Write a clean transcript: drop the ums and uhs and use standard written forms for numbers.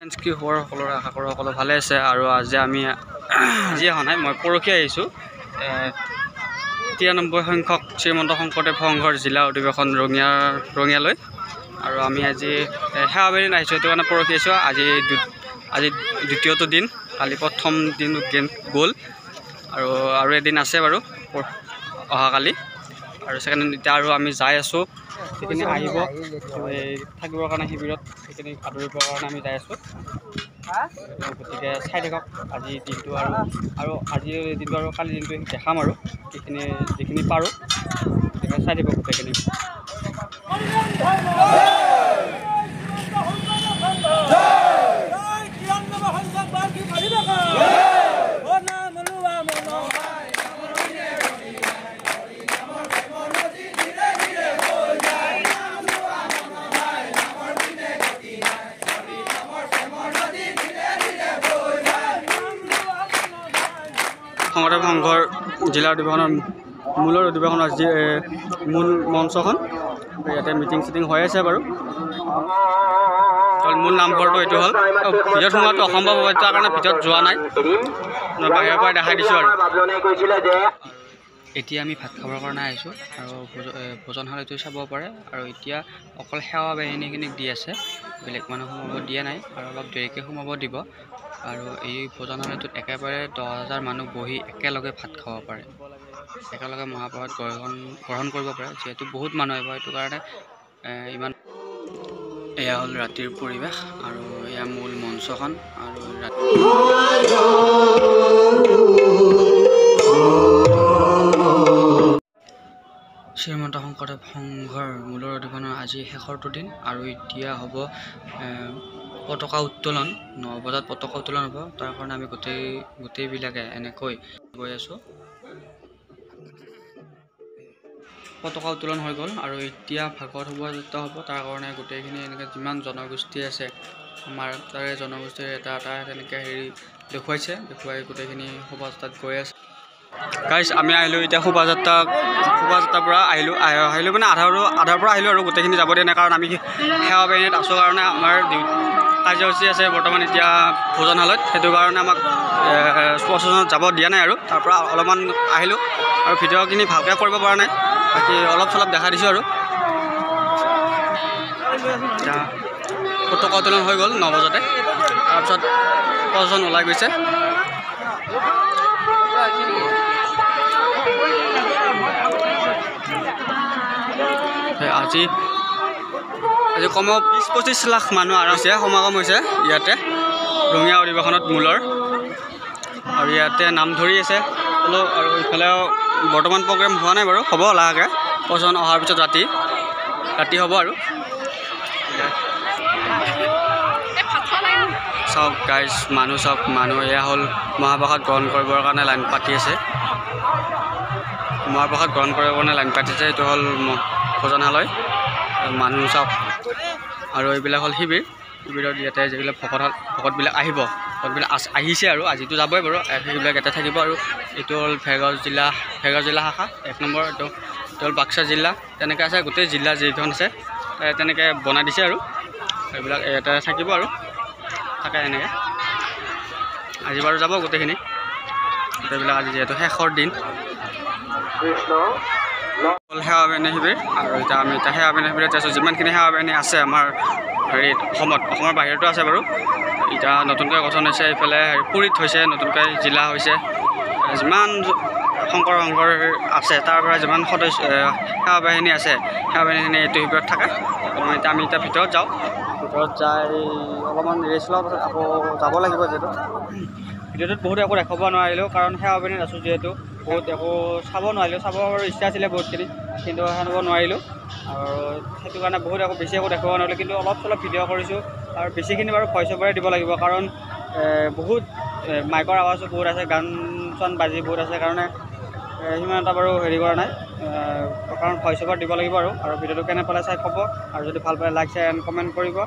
কি খবৰ সকলোৰে আশা কৰোঁ সকলো ভালে আছে আৰু আজি আমি আজি অহা নাই মই পৰহি আহিছোঁ 93 সংখ্যক শ্ৰীমন্ত শংকৰদেৱ সংঘৰ জিলা অধিৱেশন ৰঙিয়ালৈ আৰু আমি আজি সেৱাবেৰীত আহিছোঁ সেইটো কাৰণে পৰহি আহিছোঁ আজি দ্বিতীয়টো দিন কালি প্ৰথম দিন গ'ল আৰু এদিন আছে বাৰু অহাকালি আৰু ছেকেণ্ড এতিয়া আৰু আমি যাই আছোঁ সেইখিনি আহিব থাকিবৰ কাৰণে শিবিৰত সেইখিনি আদৰিবৰ কাৰণে আমি যাই আছোঁ গতিকে চাই থাকক আজি দিনটো আৰু আজিৰ দিনটো আৰু কালি দিনটো দেখাম আৰু সেইখিনি যিখিনি পাৰোঁ গতিকে চাই থাকক গোটেইখিনি শংকৰদেৱ সংঘৰ জিলা অধিৱেশনৰ মূলৰ অধিৱেশনৰ মূল মঞ্চখন ইয়াতে মিটিং চিটিং হৈ আছে বাৰু মূল নামঘৰটো এইটো হ'ল ভিতৰত সোমোৱাটো অসম্ভৱ হয় তাৰ কাৰণে ভিতৰত যোৱা নাই বাহিৰৰ পৰা দেখাই দিছোঁ আৰু এতিয়া আমি ভাত খাবৰ কাৰণে আহিছোঁ আৰু ভোজনশালাটো চাব পাৰে আৰু এতিয়া অকল সেৱা বাহিনীখিনিক দি আছে বেলেগ মানুহ সোমাব দিয়া নাই আৰু অলপ দেৰিকৈ সোমাব দিব আৰু এই ভোজনশালাটোত একেবাৰে 10,000 মানুহ বহি একেলগে ভাত খাব পাৰে একেলগে মহাপ্ৰসাদ গ্ৰহণ কৰিব পাৰে যিহেতু বহুত মানুহ আহিব সেইটো কাৰণে ইমান এয়া হ'ল ৰাতিৰ পৰিৱেশ আৰু এয়া মূল মঞ্চখন আৰু শ্ৰীমন্ত শংকৰদেৱ সংঘৰ মূলৰ অধিৱেশনৰ আজি শেষৰটো দিন আৰু এতিয়া হ'ব পতাকা উত্তোলন 9 বজাত পতাকা উত্তোলন হ'ব তাৰ কাৰণে আমি গোটেইবিলাকে এনেকৈ গৈ আছোঁ পতাকা উত্তোলন হৈ গ'ল আৰু এতিয়া ভাগৱত শোভাযাত্ৰা হ'ব তাৰ কাৰণে গোটেইখিনি এনেকৈ যিমান জনগোষ্ঠী আছে আমাৰ তাৰে জনগোষ্ঠীৰ এটা তেনেকৈ দেখুৱাই গোটেইখিনি শোভাযাত্ৰাত গৈ আছে গাইজ আমি আহিলোঁ এতিয়া শোভাযাত্ৰাৰ পৰা আহিলোঁ মানে আধাৰ পৰা আহিলোঁ আৰু গোটেইখিনি যাব দিয়া নাই কাৰণ আমি সেৱা বাহিনীত আছোঁ কাৰণে আমাৰ কাৰ্যসূচী আছে বৰ্তমান এতিয়া ভোজনশালাত সেইটো কাৰণে আমাক প্ৰশাসনত যাব দিয়া নাই আৰু তাৰ পৰা অলপমান আহিলোঁ আৰু ভিডিঅ'খিনি ভালকৈ কৰিব পৰা নাই বাকী অলপ চলপ দেখা দিছোঁ আৰু এতিয়া পতাকা উত্তোলন হৈ গ'ল 9 বজাতে তাৰপিছত প্ৰশাসন ওলাই গৈছে আজি কমেও 20-25 লাখ মানুহ আহিছে সমাগম হৈছে ইয়াতে ৰঙিয়া অধিৱেশনত মূলৰ আৰু ইয়াতে নাম ধৰি আছে আৰু ইফালেও বৰ্তমান প্ৰগ্ৰেম হোৱা নাই বাৰু হ'ব লাহেকৈ প্ৰশাসন অহাৰ পিছত ৰাতি হ'ব আৰু চাওক গাইজ মানুহ এয়া হ'ল মহাপ্ৰসাদ গ্ৰহণ কৰিবৰ কাৰণে লাইন পাতি আছে মহাপ্ৰসাদ গ্ৰহণ কৰিবৰ কাৰণে লাইন পাতিছে এইটো হ'ল ভোজনালয় মানুহ চাওক আৰু এইবিলাক হ'ল শিবিৰত ইয়াতে যিবিলাক ভকতবিলাক ভকতবিলাক আহিছে আৰু আজিতো যাবই বাৰু সেইবিলাক ইয়াতে থাকিব আৰু এইটো হ'ল ভেৰগাঁও জিলা শাখা 1 নম্বৰ এইটো হ'ল বাক্সা জিলা তেনেকৈ আছে গোটেই জিলা যিখন আছে তেনেকৈ বনাই দিছে আৰু এইবিলাক ইয়াতে থাকিব আৰু থাকে এনেকৈ আজি বাৰু যাব গোটেইখিনি আজি যিহেতু শেষৰ দিন সেৱা বাহিনী শিবিৰ আৰু এতিয়া আমি সেৱা বাহিনী শিবিৰত আছোঁ যিমানখিনি সেৱা বাহিনী আছে আমাৰ অসমৰ বাহিৰতো আছে বাৰু এতিয়া নতুনকৈ গঠন হৈছে এইফালে পুৰীত হৈছে নতুনকৈ জিলা হৈছে যিমান শংকৰ সংঘৰ আছে তাৰ পৰা যিমান সদস্য সেৱা বাহিনী আছে সেৱা বাহিনীখিনি এইটো শিবিৰত থাকে এতিয়া আমি ভিতৰত যাওঁ ভিতৰত যাই অলপমান ৰেষ্ট লোৱাৰ পাছত আকৌ যাব লাগিব যিহেতু ভিডিঅ'টোত বহুত একো দেখাব নোৱাৰিলোঁ কাৰণ সেৱা বাহিনীত আছোঁ যিহেতু বহুত একো চাব নোৱাৰিলোঁ চাবৰ ইচ্ছা আছিলে বহুতখিনি কিন্তু সেনেকুৱা নোৱাৰিলোঁ আৰু সেইটো কাৰণে বহুত বেছি একো দেখাব নোৱাৰিলোঁ কিন্তু অলপ চলপ ভিডিঅ' কৰিছোঁ আৰু বেছিখিনি বাৰু ভইচ অভাৰে দিব লাগিব কাৰণ বহুত মাইকৰ আৱাজো বহুত আছে গান চান বাজি বহুত আছে কাৰণে সিমান এটা বাৰু হেৰি কৰা নাই কাৰণ ভইচ অভাৰ দিব লাগিব আৰু ভিডিঅ'টো কেনে পালে চাই ক'ব আৰু যদি ভাল পালে লাইক শ্বেয়াৰ এণ্ড কমেণ্ট কৰিব